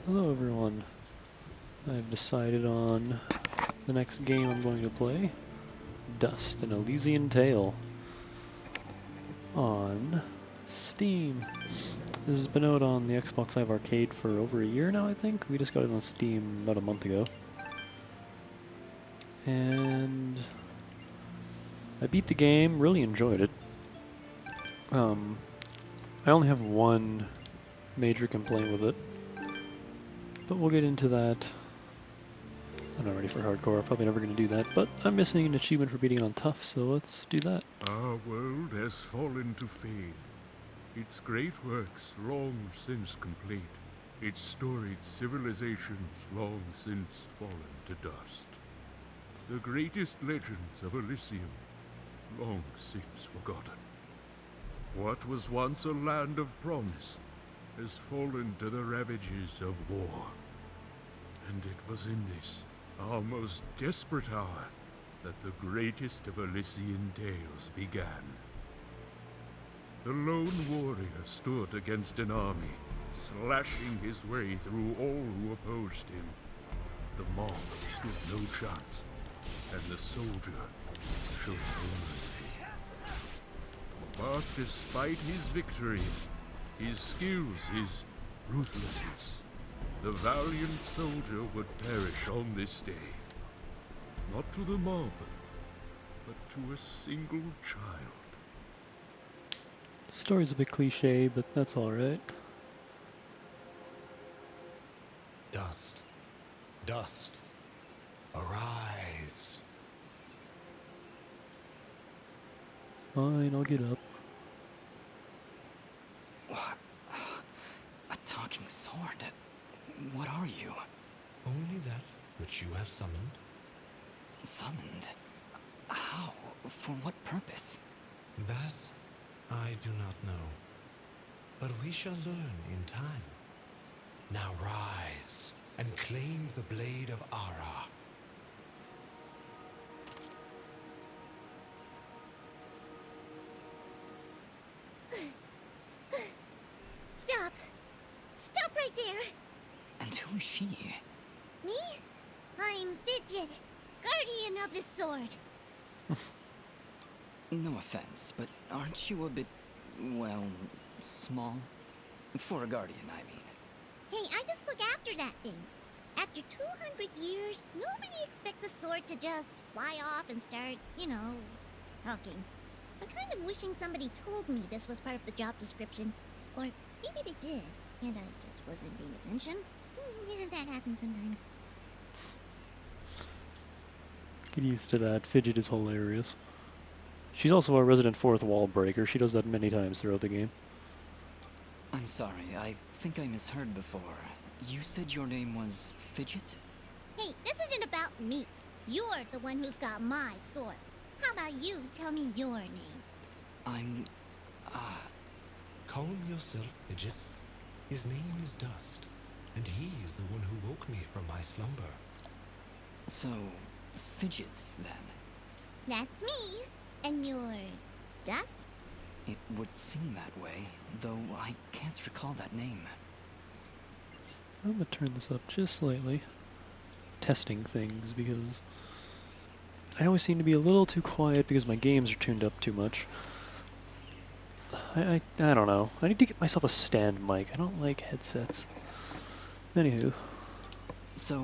Hello everyone. I've decided on the next game I'm going to play. Dust, an Elysian Tale. On Steam. This has been out on the Xbox Live Arcade for over a year now, I think. We just got it on Steam about a month ago. And I beat the game, really enjoyed it. I only have one major complaint with it, but we'll get into that. I'm not ready for hardcore, I'm probably never going to do that, but I'm missing an achievement for beating it on tough, so let's do that. Our world has fallen to fame, its great works long since complete, its storied civilizations long since fallen to dust. The greatest legends of Elysium long since forgotten. What was once a land of promise has fallen to the ravages of war. And it was in this, our most desperate hour, that the greatest of Elysian tales began. The lone warrior stood against an army, slashing his way through all who opposed him. The mob stood no chance, and the soldier showed no mercy. But despite his victories, his skills, his ruthlessness, the valiant soldier would perish on this day. Not to the mob, but to a single child. The story's a bit cliche, but that's alright. Dust, dust, arise. Fine, I'll get up. A talking sword? What are you? Only that which you have summoned. Summoned? How? For what purpose? That I do not know. But we shall learn in time. Now rise and claim the blade of Ara. Stop! Stop right there! And who is she? Me? I'm Fidget, guardian of the sword. No offense, but aren't you a bit, well, small? For a guardian, I mean. Hey, I just look after that thing. After 200 years, nobody expects the sword to just fly off and start, talking. I'm kind of wishing somebody told me this was part of the job description. Or maybe they did, and I just wasn't paying attention. Yeah, that happens sometimes. Get used to that. Fidget is hilarious. She's also a resident fourth wall breaker. She does that many times throughout the game. I'm sorry, I think I misheard before. You said your name was Fidget? Hey, this isn't about me. You're the one who's got my sword. How about you tell me your name? I'm... Calm yourself, Fidget. His name is Dust, and he is the one who woke me from my slumber. So, Fidgets, then? That's me. And you're Dust? It would seem that way, though I can't recall that name. I'm gonna turn this up just slightly. Testing things, because I always seem to be a little too quiet because my games are tuned up too much. I don't know. I need to get myself a stand mic. I don't like headsets. Anywho. So,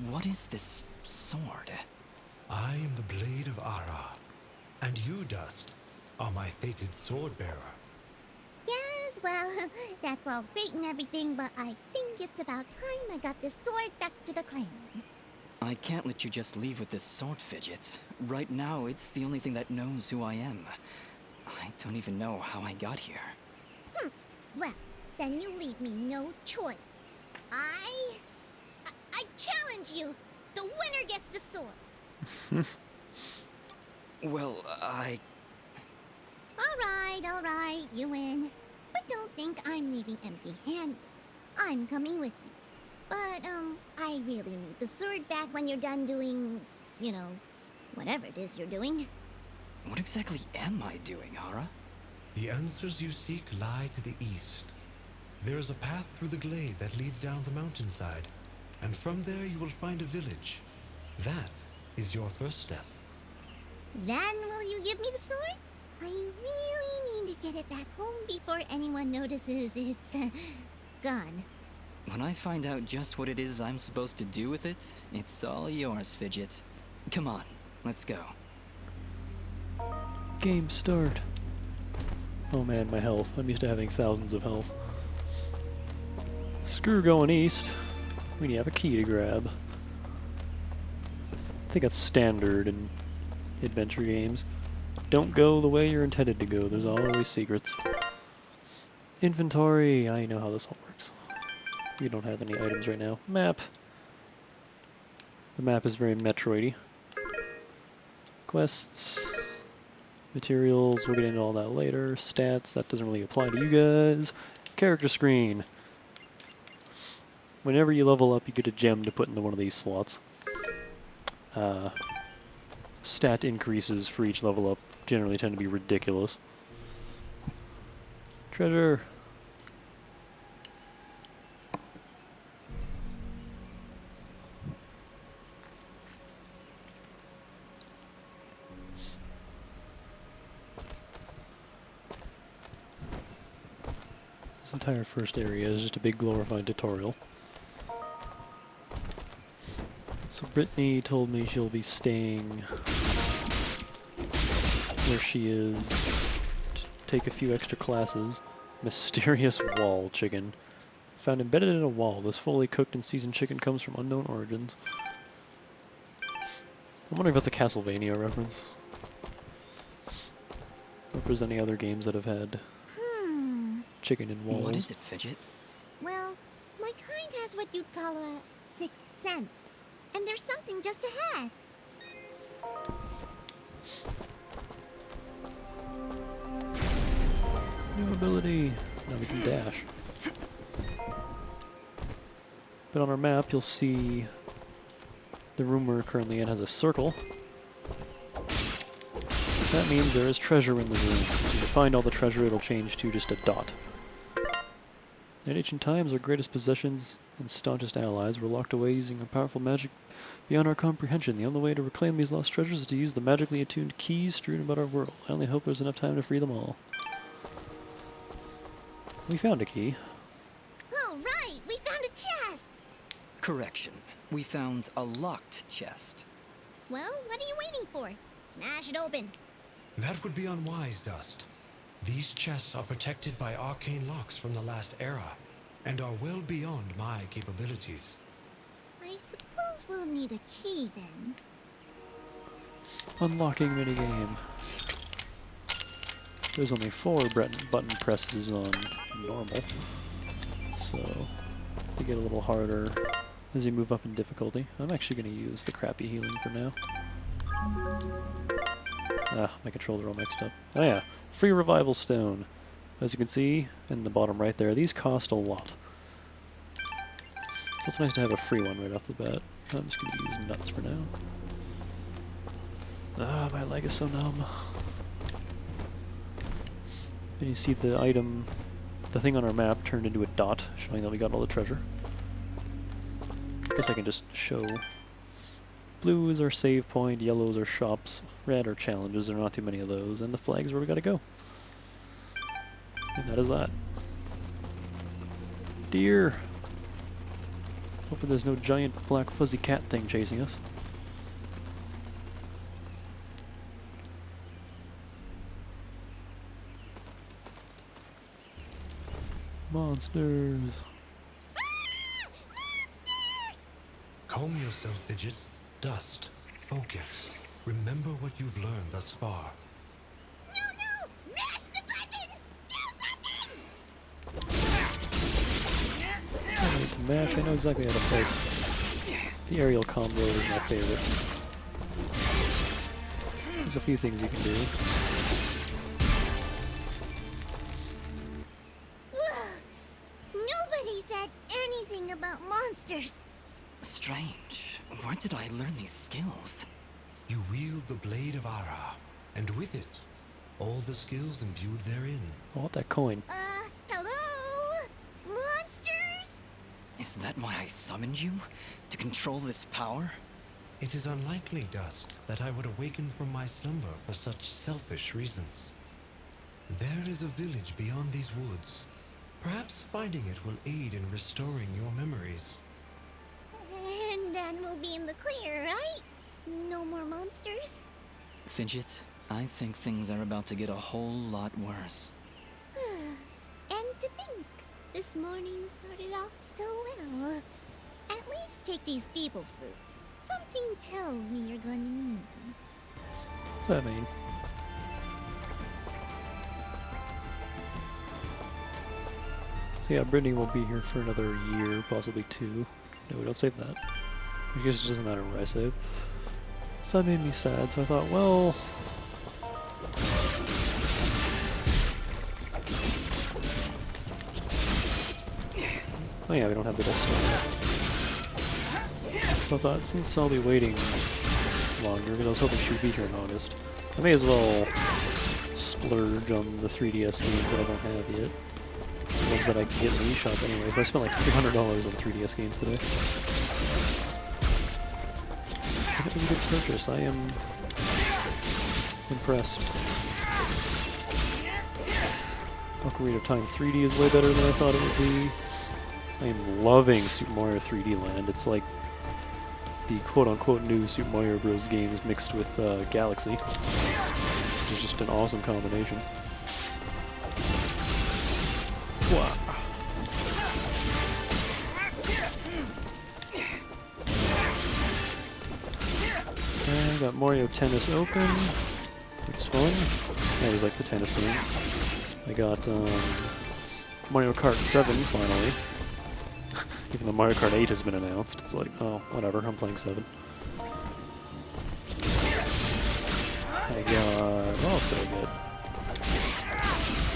what is this sword? I am the blade of Ara, and you, Dust, are my fated sword bearer. Yes, well, that's all great and everything, but I think it's about time I got this sword back to the clan. I can't let you just leave with this sword, Fidget. Right now, it's the only thing that knows who I am. I don't even know how I got here. Well, then you leave me no choice. I challenge you. The winner gets the sword. Well, All right, you win. But don't think I'm leaving empty-handed. I'm coming with you. But, I really need the sword back when you're done doing, whatever it is you're doing. What exactly am I doing, Ara? The answers you seek lie to the east. There is a path through the glade that leads down the mountainside, and from there you will find a village. That is your first step. Then will you give me the sword? I really need to get it back home before anyone notices it's gone. When I find out just what it is I'm supposed to do with it, it's all yours, Fidget. Come on, let's go. Game start. Oh man, my health. I'm used to having thousands of health. Screw going east. We need to have a key to grab. I think that's standard in adventure games. Don't go the way you're intended to go. There's always secrets. Inventory. I know how this all works. We don't have any items right now. Map. The map is very Metroidy. Quests. Materials. We'll get into all that later. Stats. That doesn't really apply to you guys. Character screen. Whenever you level up, you get a gem to put into one of these slots. Stat increases for each level up generally tend to be ridiculous. Treasure. This entire first area is just a big glorified tutorial. So Brittany told me she'll be staying where she is to take a few extra classes. Mysterious wall chicken. Found embedded in a wall. This fully cooked and seasoned chicken comes from unknown origins. I'm wondering if that's a Castlevania reference. Or if there's any other games that have had chicken in walls. What is it, Fidget? Well, my kind has what you'd call a sixth sense. And there's something just ahead. New ability. Now we can dash. But on our map, you'll see the room we're currently in has a circle. That means there is treasure in the room. When you find all the treasure, it'll change to just a dot. In ancient times, our greatest possessions and staunchest allies were locked away using a powerful magic beyond our comprehension. The only way to reclaim these lost treasures is to use the magically attuned keys strewn about our world. I only hope there's enough time to free them all. We found a key. Oh, right! We found a chest! Correction. We found a locked chest. Well, what are you waiting for? Smash it open. That would be unwise, Dust. These chests are protected by arcane locks from the last era, and are well beyond my capabilities. I suppose we'll need a key then. Unlocking minigame. There's only 4 button presses on normal, so they get a little harder as you move up in difficulty. I'm actually going to use the crappy healing for now. Ah, my controls are all mixed up. Oh yeah, free revival stone. As you can see in the bottom right there, these cost a lot. So it's nice to have a free one right off the bat. I'm just going to use nuts for now. Ah, my leg is so numb. Then you see the item, the thing on our map turned into a dot, showing that we got all the treasure. Guess I can just show. Blue is our save point, yellow is our shops, red are challenges, there are not too many of those, and the flag's where we gotta go. And that is that. Deer! Hoping there's no giant black fuzzy cat thing chasing us. Monsters! Monsters! Calm yourself, Fidget. Dust. Focus. Remember what you've learned thus far. No! Mash the buttons! Do something! I need to mash, I know exactly how to play. The aerial combo is my favorite. There's a few things you can do. Nobody said anything about monsters. Strange. Where did I learn these skills? You wield the blade of Ara, and with it, all the skills imbued therein. I want that coin. Hello? Is that why I summoned you? To control this power? It is unlikely, Dust, that I would awaken from my slumber for such selfish reasons. There is a village beyond these woods. Perhaps finding it will aid in restoring your memories. And then we'll be in the clear, right? No more monsters? Fidget, I think things are about to get a whole lot worse. And to think, this morning started off so well. At least take these feeble fruits. Something tells me you're going to need them. What's that mean? So yeah, Brittany won't be here for another year, possibly 2. No, we don't save that. I guess it doesn't matter where I save. So that made me sad, so I thought, well... Oh yeah, we don't have the Dust Storm. So I thought, since I'll be waiting longer, because I was hoping she would be here in August, I may as well splurge on the 3DS games that I don't have yet. The ones that I can get in the eShop anyway. So I spent like $300 on 3DS games today. I think it was a good purchase. I am impressed. Ocarina of Time 3D is way better than I thought it would be. I am loving Super Mario 3D Land. It's like the quote-unquote new Super Mario Bros. Games mixed with Galaxy. It's just an awesome combination. Wow. And I got Mario Tennis Open, which is fun. I always like the tennis games. I got Mario Kart 7 finally. Even though Mario Kart 8 has been announced, it's like, oh, whatever, I'm playing 7. I got, what else did I get?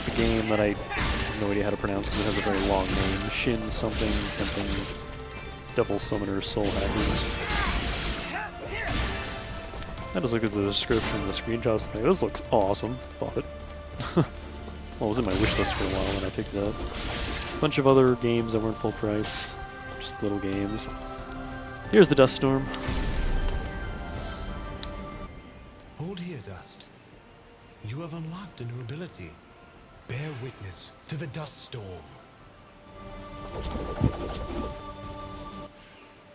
A game that I have no idea how to pronounce because it has a very long name. Shin something, something, Devil Summoner Soul Hackers. I just looked at the description and the screenshots and like, this looks awesome. Bought it. Well, it was in my wish list for a while and I picked it up. A bunch of other games that weren't full price. Just little games. Here's the Dust Storm. Hold here, Dust. You have unlocked a new ability. Bear witness to the Dust Storm.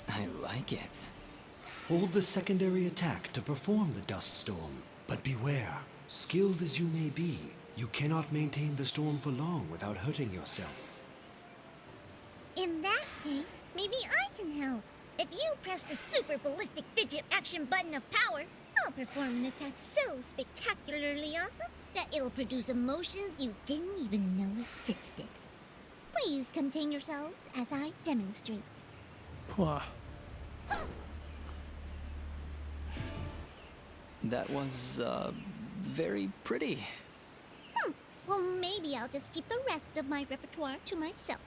I like it. Hold the secondary attack to perform the Dust Storm. But beware, skilled as you may be, you cannot maintain the storm for long without hurting yourself. In that case, maybe I can help. If you press the super ballistic fidget action button of power, I'll perform an attack so spectacularly awesome that it'll produce emotions you didn't even know existed. Please contain yourselves as I demonstrate. Wow. That was, very pretty. Well, maybe I'll just keep the rest of my repertoire to myself.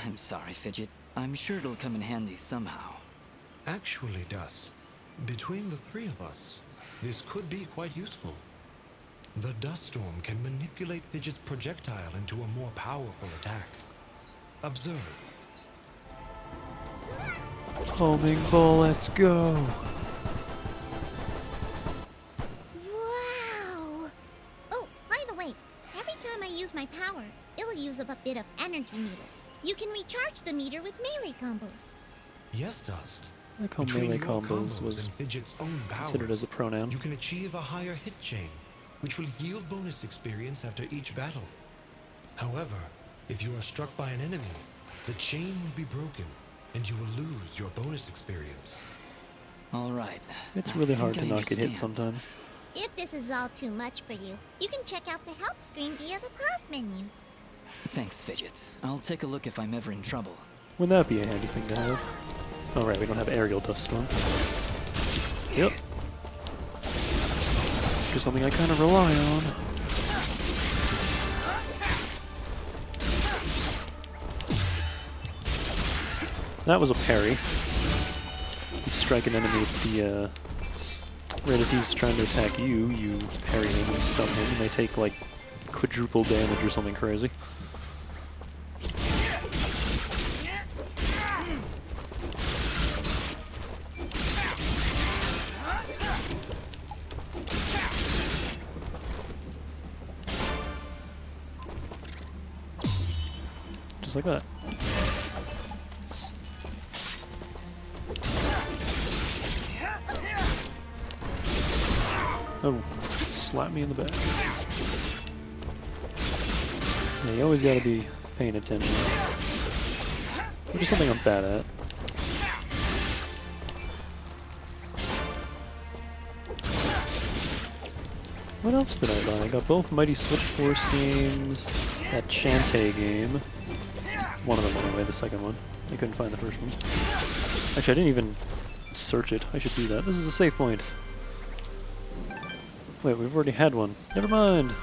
I'm sorry, Fidget. I'm sure it'll come in handy somehow. Actually, Dust, between the three of us, this could be quite useful. The Dust Storm can manipulate Fidget's projectile into a more powerful attack. Observe. Homing ball, let's go. Wow! Oh, by the way, every time I use my power, it'll use up a bit of energy meter. You can recharge the meter with melee combos. Yes, Dust. I like how Between melee your combos combos was and Fidget's own considered powers, as a pronoun. you can achieve a higher hit chain, which will yield bonus experience after each battle. However, if you are struck by an enemy, the chain will be broken, and you will lose your bonus experience. All right. It's I really think hard to I not get hit understand. sometimes. If this is all too much for you, you can check out the help screen via the pause menu. Thanks, Fidget. I'll take a look if I'm ever in trouble. Wouldn't that be a handy thing to have? Oh right, we don't have aerial dust storm. Yep. Just something I kind of rely on. That was a parry. You strike an enemy with the, right as he's trying to attack you, you parry him and stun him, and they take like quadruple damage or something crazy. just like that. Oh, slap me in the back. Yeah, you always gotta be paying attention. Which is something I'm bad at. What else did I buy? I got both Mighty Switch Force games, that Shantae game. One of them anyway, the second one. I couldn't find the first one. Actually, I didn't even search it. I should do that. This is a save point. Wait, we've already had one. Never mind.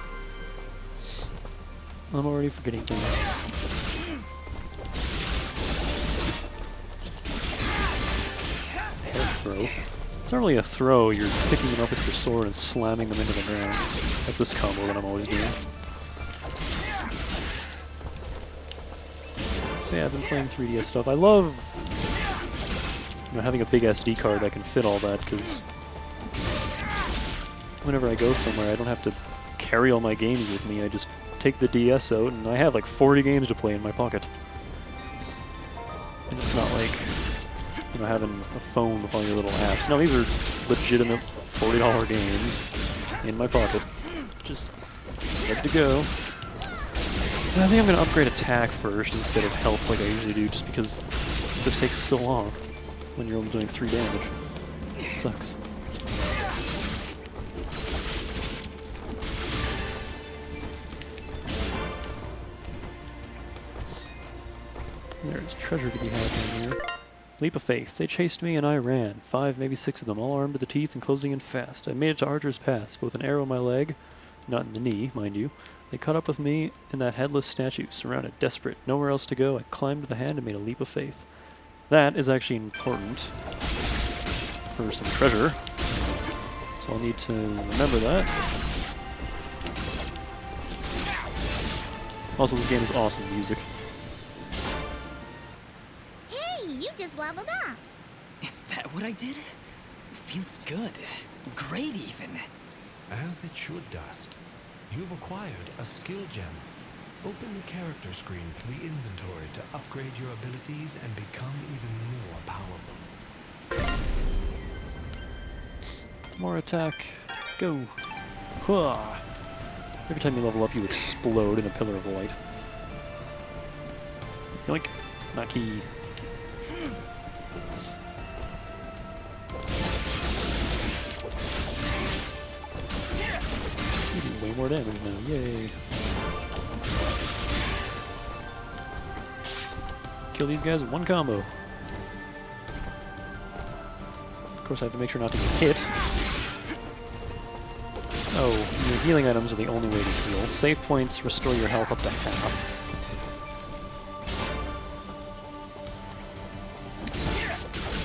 I'm already forgetting things. Head throw. It's not really a throw, you're picking them up with your sword and slamming them into the ground. That's this combo that I'm always doing. So yeah, I've been playing 3DS stuff. I love having a big SD card that can fit all that, because whenever I go somewhere I don't have to carry all my games with me. I just take the DS out and I have like 40 games to play in my pocket. And it's not like having a phone with all your little apps. No, these are legitimate $40 games in my pocket. Just ready to go. And I think I'm going to upgrade attack first instead of health like I usually do, just because this takes so long when you're only doing 3 damage. It sucks. There's treasure to be had down here. Leap of faith. They chased me and I ran. 5, maybe 6 of them, all armed to the teeth and closing in fast. I made it to Archer's Pass, both an arrow in my leg, not in the knee, mind you. They caught up with me in that headless statue, surrounded, desperate, nowhere else to go. I climbed to the hand and made a leap of faith. That is actually important for some treasure, so I'll need to remember that. Also, this game is awesome music. Leveled up. Is that what I did? Feels good. Great, even. As it should, Dust. You've acquired a skill gem. Open the character screen to the inventory to upgrade your abilities and become even more powerful. More attack. Go. Hua. Every time you level up, you explode in a pillar of light. Yoink. Naki. Way more damage now, yay! Kill these guys in one combo. Of course I have to make sure not to get hit. Oh, your healing items are the only way to heal. Save points restore your health up to half.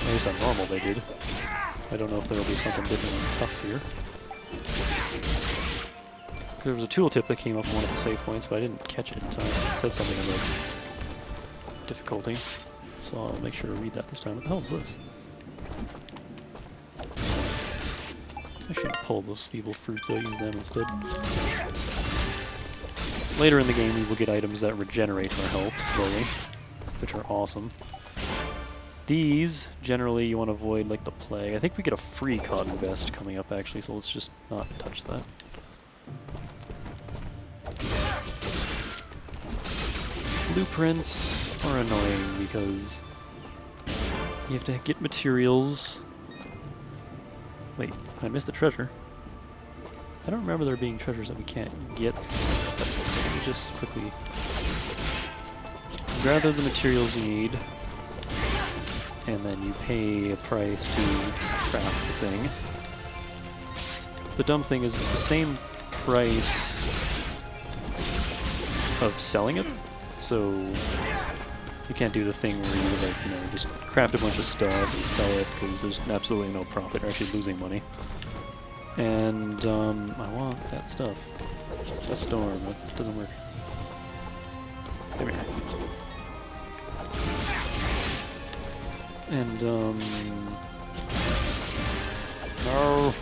At least on normal they did. I don't know if there will be something different and tough here. There was a tooltip that came up on one of the save points, but I didn't catch it in time. It said something about difficulty, so I'll make sure to read that this time. What the hell is this? I should pull those feeble fruits out, use them instead. Later in the game we will get items that regenerate our health slowly, which are awesome. These, generally you want to avoid like the plague. I think we get a free cotton vest coming up actually, so let's just not touch that. Blueprints are annoying because you have to get materials. Wait, I missed the treasure. I don't remember there being treasures that we can't get. So let me just quickly gather the materials you need, and then you pay a price to craft the thing. The dumb thing is it's the same price of selling it. So you can't do the thing where you like, just craft a bunch of stuff and sell it because there's absolutely no profit. You're actually losing money. And I want that stuff. A storm. That doesn't work. There we go. And no.